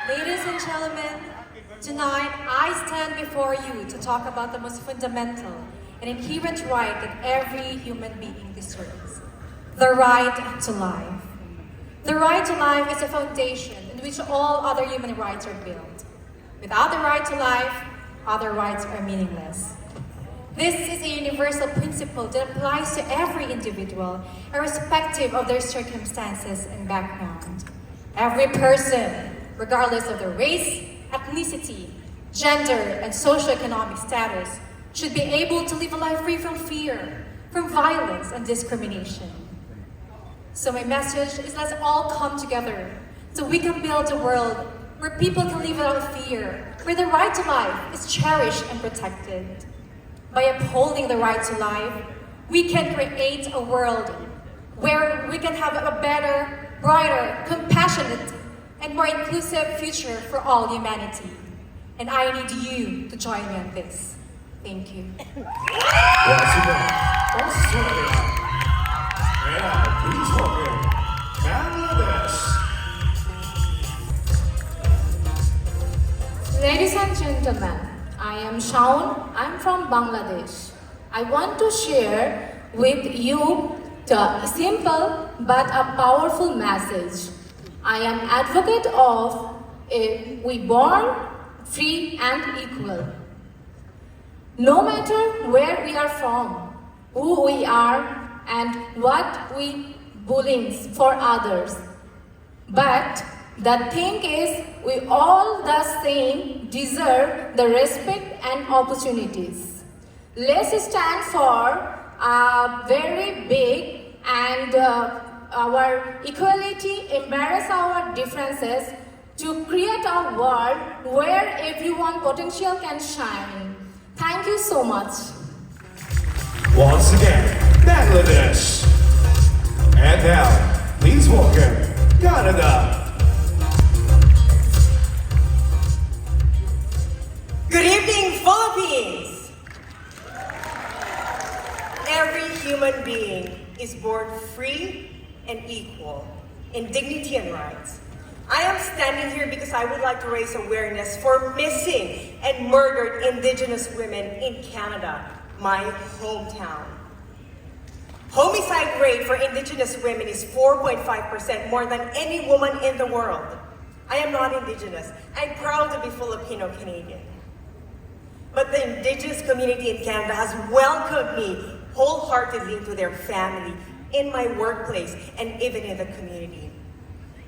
Ladies and gentlemen, tonight I stand before you to talk about the most fundamental and inherent right that every human being deserves: the right to life. The right to life is a foundation in which all other human rights are built. Without the right to life, other rights are meaningless. This is a universal principle that applies to every individual, irrespective of their circumstances and background. Every person, regardless of their race, ethnicity, gender, and socioeconomic status, should be able to live a life free from fear, from violence and discrimination. So my message is, let's all come together so we can build a world where people can live without fear, where the right to life is cherished and protected. By upholding the right to life, we can create a world where we can have a better, brighter, compassionate, and more inclusive future for all humanity. And I need you to join me on this. Thank you. Please welcome Bangladesh. Ladies and gentlemen, I am Shaun. I'm from Bangladesh. I want to share with you the simple but a powerful message. I am advocate of we born free and equal. No matter where we are from, who we are, and what we bullying for others. But the thing is, we all the same deserve the respect and opportunities. Let's stand for a very big and our equality, embrace our differences to create a world where everyone potential can shine. Thank you so much. Once again, Bangladesh. And now, please welcome Canada. Good evening, Philippines! Every human being is born free and equal in dignity and rights. I am standing here because I would like to raise awareness for missing and murdered Indigenous women in Canada, my hometown. Homicide rate for Indigenous women is 4.5%, more than any woman in the world. I am not Indigenous. I'm proud to be Filipino-Canadian. But the Indigenous community in Canada has welcomed me wholeheartedly into their family, in my workplace, and even in the community.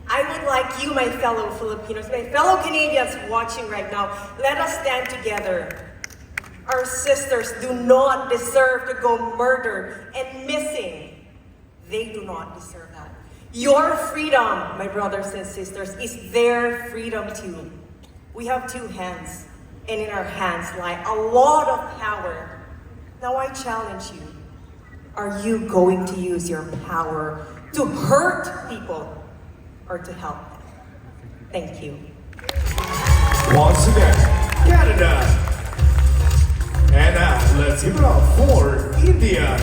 I would like you, my fellow Filipinos, my fellow Canadians watching right now, let us stand together. Our sisters do not deserve to go murdered and missing. They do not deserve that. Your freedom, my brothers and sisters, is their freedom too. We have two hands, and in our hands lie a lot of power. Now I challenge you. Are you going to use your power to hurt people or to help them? Thank you. Once again, Canada. And now, let's give it up for India.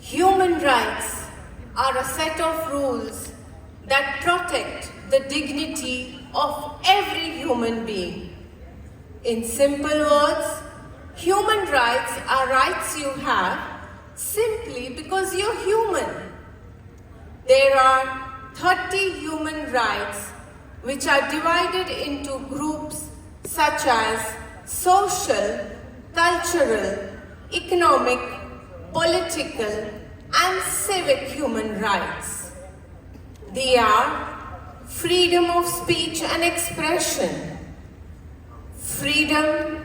Human rights are a set of rules that protect the dignity of every human being. In simple words, human rights are rights you have simply because you're human. There are 30 human rights which are divided into groups such as social, cultural, economic, political, and civic human rights. They are freedom of speech and expression, freedom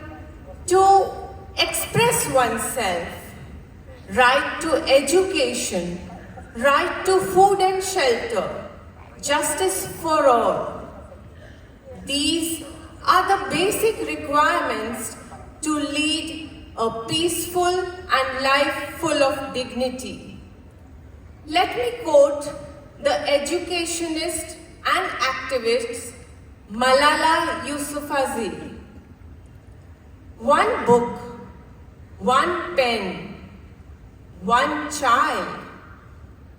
to express oneself, right to education, right to food and shelter, justice for all. These are the basic requirements to lead a peaceful and life full of dignity. Let me quote the educationist and activist Malala Yousafzai. One book, one pen, one child,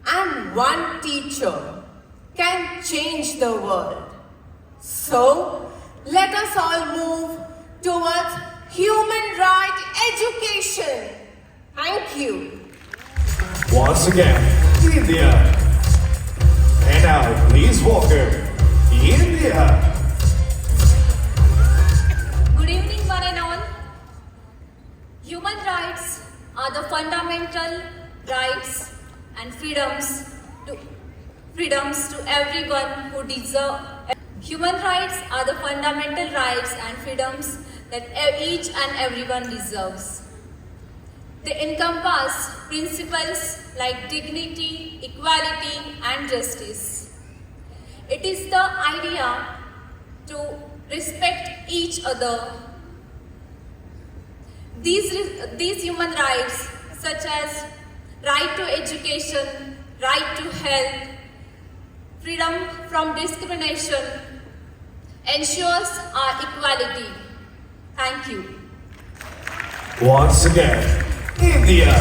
and one teacher can change the world. So, let us all move towards human rights education. Thank you. Once again, India. And now, please welcome India. Good evening, one and all. Human rights are the fundamental rights and freedoms to everyone who deserve. Human rights are the fundamental rights and freedoms that each and everyone deserves. They encompass principles like dignity, equality, and justice. It is the idea to respect each other. These human rights, such as right to education, right to health, freedom from discrimination, ensures our equality. Thank you. Once again, India.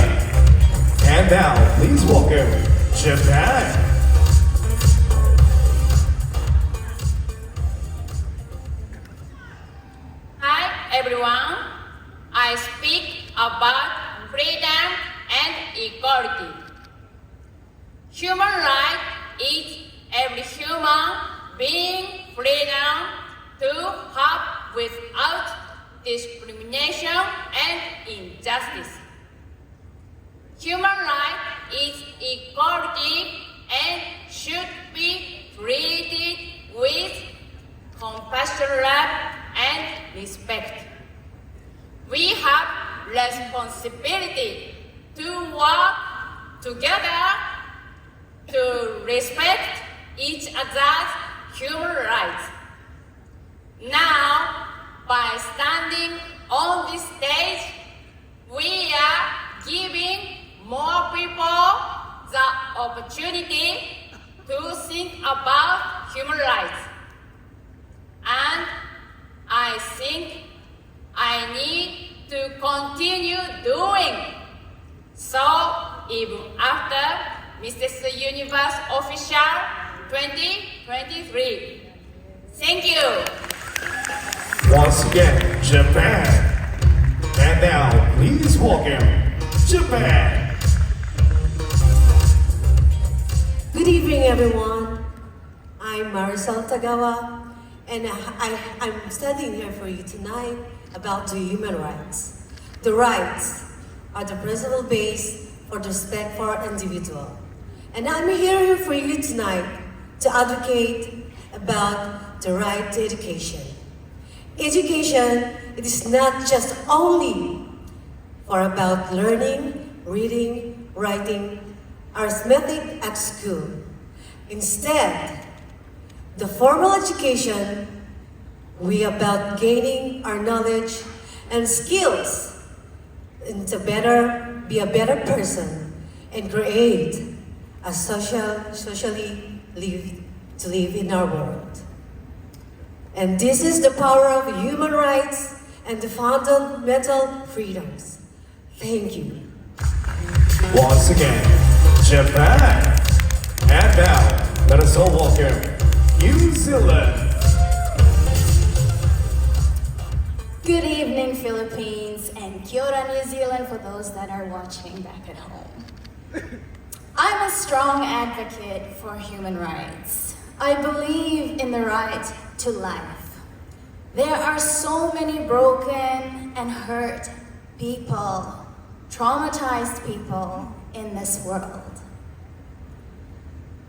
And now, please welcome Japan. Hi everyone, I speak about freedom and equality. Human right is every human being freedom to have without discrimination and injustice. Human right is equality and should be treated with compassion, love, and respect. We have responsibility to work together to respect each other's human rights. Now, by standing on this stage, we are giving more people the opportunity to think about human rights. And I think I need to continue doing so even after Mrs. Universe Official 2023. Thank you. Once again, Japan. And now, please welcome Japan. Good evening, everyone. I'm Marisol Tagawa, and I'm studying here for you tonight about the human rights. The rights are the principal base for the respect for our individual. And I'm here for you tonight to advocate about the right to education. Education, it is not just only for about learning, reading, writing, arithmetic at school. Instead, the formal education, we about gaining our knowledge and skills and to be a better person and create a socially live in our world. And this is the power of human rights and the fundamental freedoms. Thank you. Once again, Japan. And now, let us all welcome New Zealand. Good evening, Philippines, and Kia ora, New Zealand for those that are watching back at home. I'm a strong advocate for human rights. I believe in the right to life. There are so many broken and hurt people, traumatized people in this world.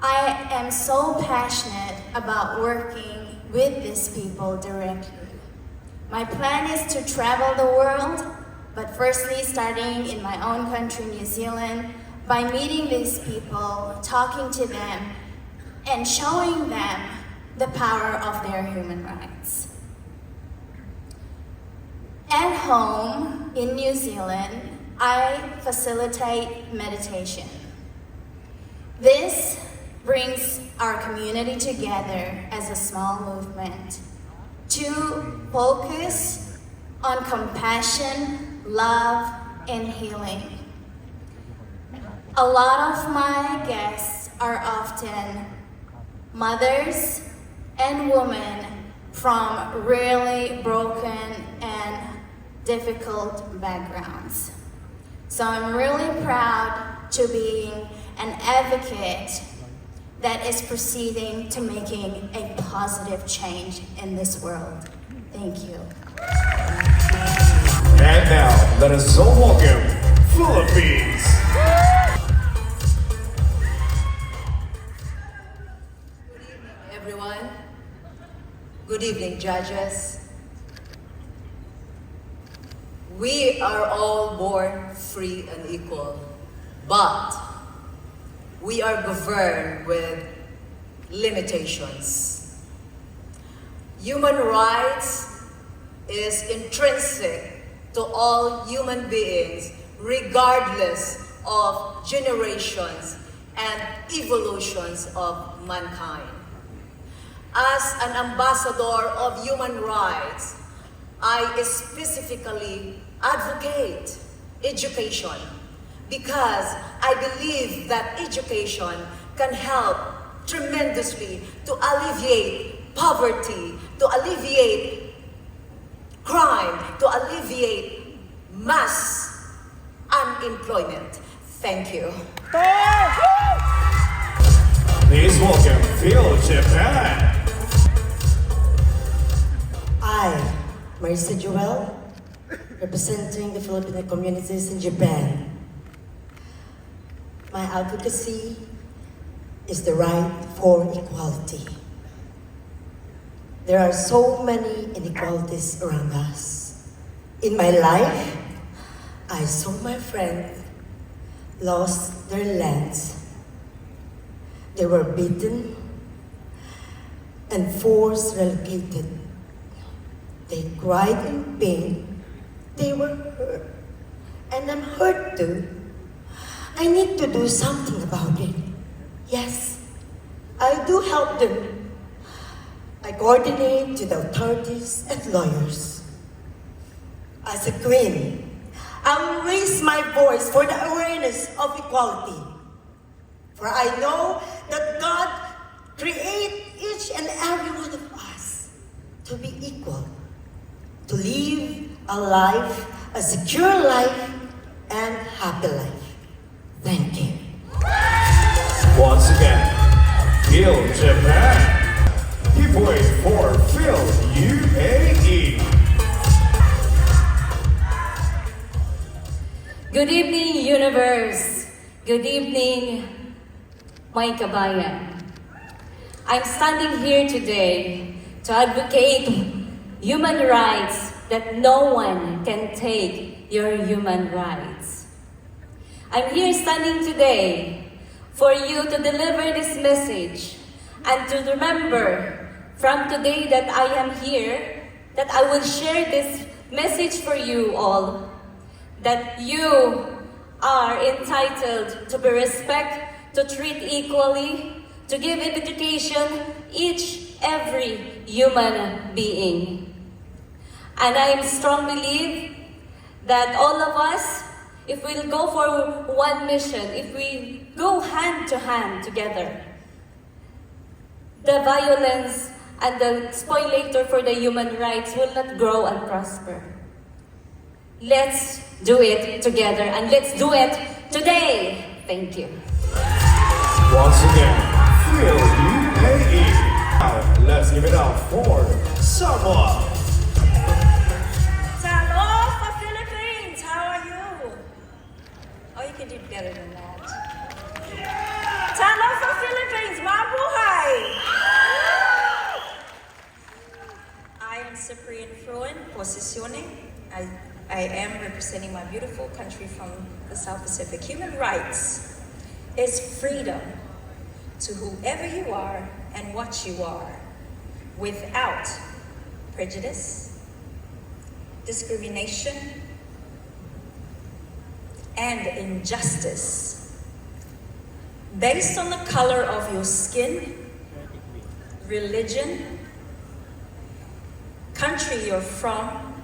I am so passionate about working with these people directly. My plan is to travel the world, but firstly starting in my own country, New Zealand, by meeting these people, talking to them, and showing them the power of their human rights. At home in New Zealand, I facilitate meditation. This brings our community together as a small movement to focus on compassion, love, and healing. A lot of my guests are often mothers and women from really broken and difficult backgrounds. So I'm really proud to be an advocate that is proceeding to making a positive change in this world. Thank you. And now, let us all welcome Philippines. Everyone, good evening, judges. We are all born free and equal, but we are governed with limitations. Human rights is intrinsic to all human beings, regardless of generations and evolutions of mankind. As an ambassador of human rights, I specifically advocate education because I believe that education can help tremendously to alleviate poverty, to alleviate crime, to alleviate mass unemployment. Thank you. Please welcome Phil Japan. I, Marisa Joel, representing the Filipino communities in Japan. My advocacy is the right for equality. There are so many inequalities around us. In my life, I saw my friends lost their lands. They were beaten and forced relocated. They cried in pain. They were hurt. And I'm hurt too. I need to do something about it. Yes, I do help them. I coordinate to the authorities and lawyers. As a queen, I will raise my voice for the awareness of equality. For I know that God created each and every one of us to be equal, to live a life, a secure life, and happy life. Thank you. Once again, Phil Japan. Give way for Phil UAE. Good evening, universe. Good evening, my kabayan. I'm standing here today to advocate human rights, that no one can take your human rights. I'm here standing today for you to deliver this message and to remember from today that I am here, that I will share this message for you all, that you are entitled to be respected, to treat equally, to give education each every human being. And I strong believe that all of us, if we'll go for one mission, if we go hand to hand together, the violence and the spoilator for the human rights will not grow and prosper. Let's do it together, and let's do it today. Thank you. Once again, Phil UAE. Now, let's give it up for Samoa. Hello, Philippines. How are you? Oh, you can do better than that. Hello, Philippines. Mabuhay. I am Cyprian Fruin, posicioning. I am representing my beautiful country from the South Pacific. Human rights is freedom to whoever you are and what you are, without prejudice, discrimination, and injustice, based on the color of your skin, religion, country you're from,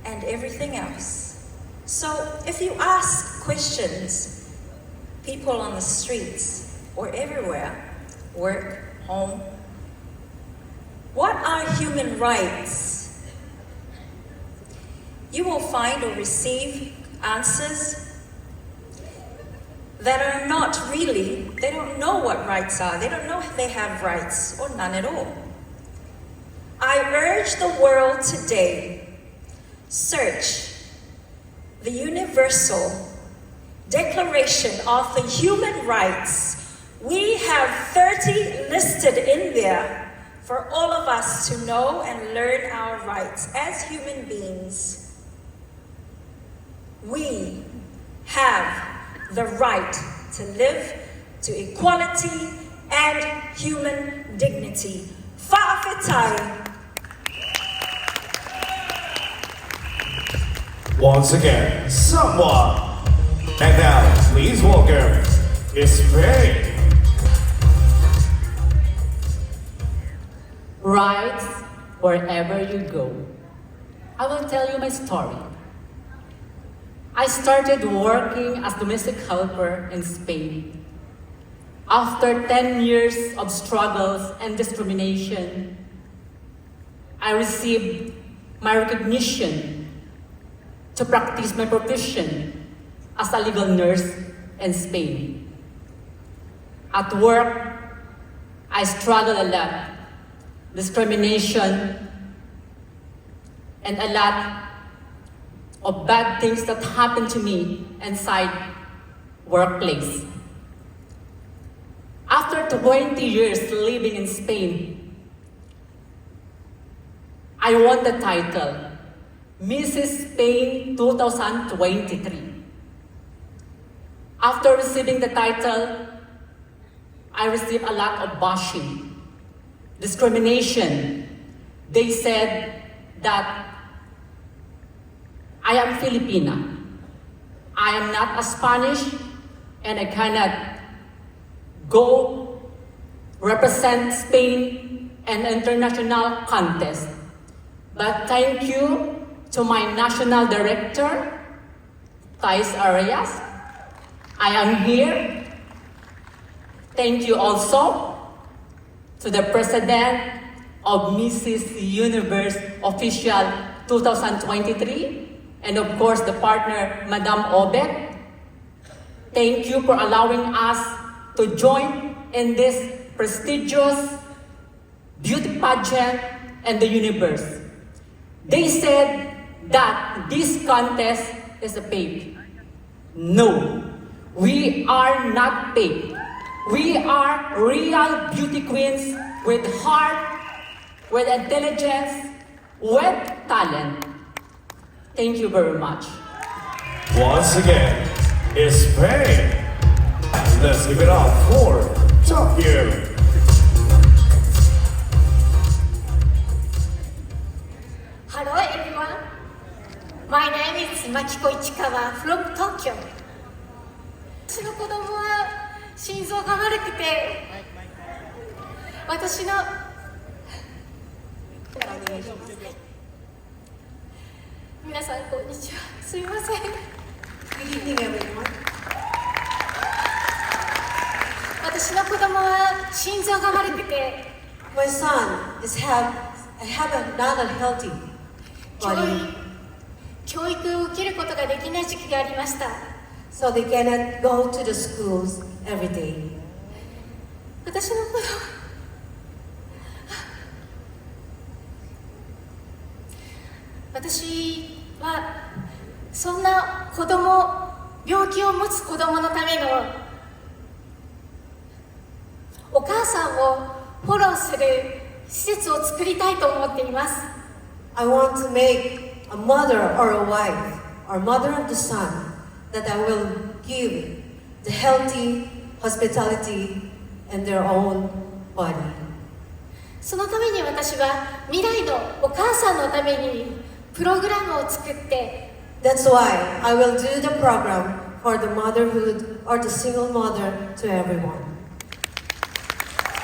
and everything else. So if you ask questions, people on the streets or everywhere, work, home. What are human rights? You will find or receive answers that are not really, they don't know what rights are. They don't know if they have rights or none at all. I urge the world today, search the Universal Declaration of the Human Rights. We have 30 listed in there for all of us to know and learn our rights. As human beings, we have the right to live to equality and human dignity. Fa'afetai. Once again, someone. And now, please welcome Spain. Rights wherever you go. I will tell you my story. I started working as domestic helper in Spain. After 10 years of struggles and discrimination, I received my recognition to practice my profession as a legal nurse in Spain. At work, I struggled a lot. Discrimination and a lot of bad things that happened to me inside workplace. After 20 years living in Spain, I won the title Mrs. Spain 2023. After receiving the title, I received a lot of bashing, discrimination. They said that I am Filipina. I am not a Spanish and I cannot go represent Spain in international contest. But thank you to my national director, Thais Arias. I am here. Thank you also to the president of Mrs. Universe Official 2023, and of course the partner, Madame Obet. Thank you for allowing us to join in this prestigious beauty pageant and the universe. They said that this contest is a fake. No, we are not fake. We are real beauty queens with heart, with intelligence, with talent. Thank you very much. Once again, Spain. Let's give it up for Tokyo. Hello everyone. My name is Makiko Ichikawa from Tokyo. 私の子供は心臓が悪くて、私の皆さんこんにちは。すみません。Good evening, everyone. 私の子供は心臓が悪くて、My son not a healthy body, 教育を受けることができない時期がありました。so they cannot go to the schools every day. 私の子供、私はそんな病気を持つ子供のためのお母さんをフォローする施設を作りたいと思っています。I want to make a mother or a wife or mother of the son that I will give the healthy hospitality in their own body. そのために私は未来のお母さんのためにプログラムを作って、 That's why I will do the program for the motherhood or the single mother to everyone.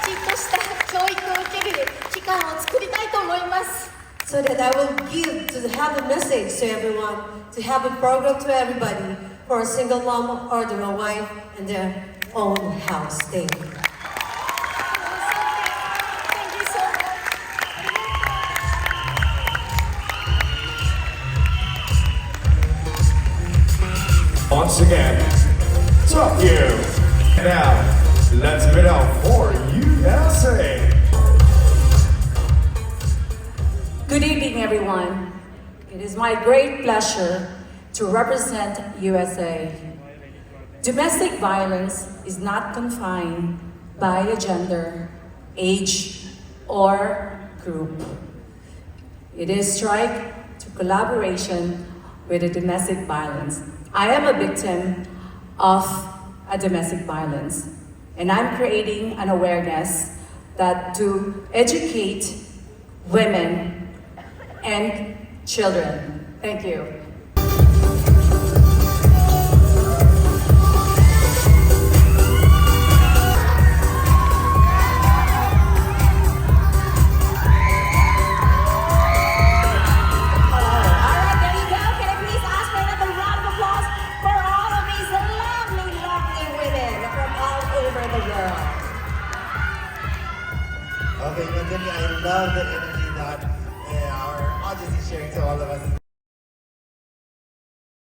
きちんとした教育を受ける期間を作りたいと思います。So that I will have a message to everyone, to have a program to everybody for a single mom or the wife in their own house. Thank you. Once again, Tokyo. And now, let's give it up for USA. Good evening, everyone. It is my great pleasure to represent USA. Domestic violence is not confined by a gender, age, or group. It is strike to collaboration with the domestic violence. I am a victim of a domestic violence, and I'm creating an awareness that to educate women and children. Thank you. Okay, Madani, I love the energy that our audience is sharing to all of us.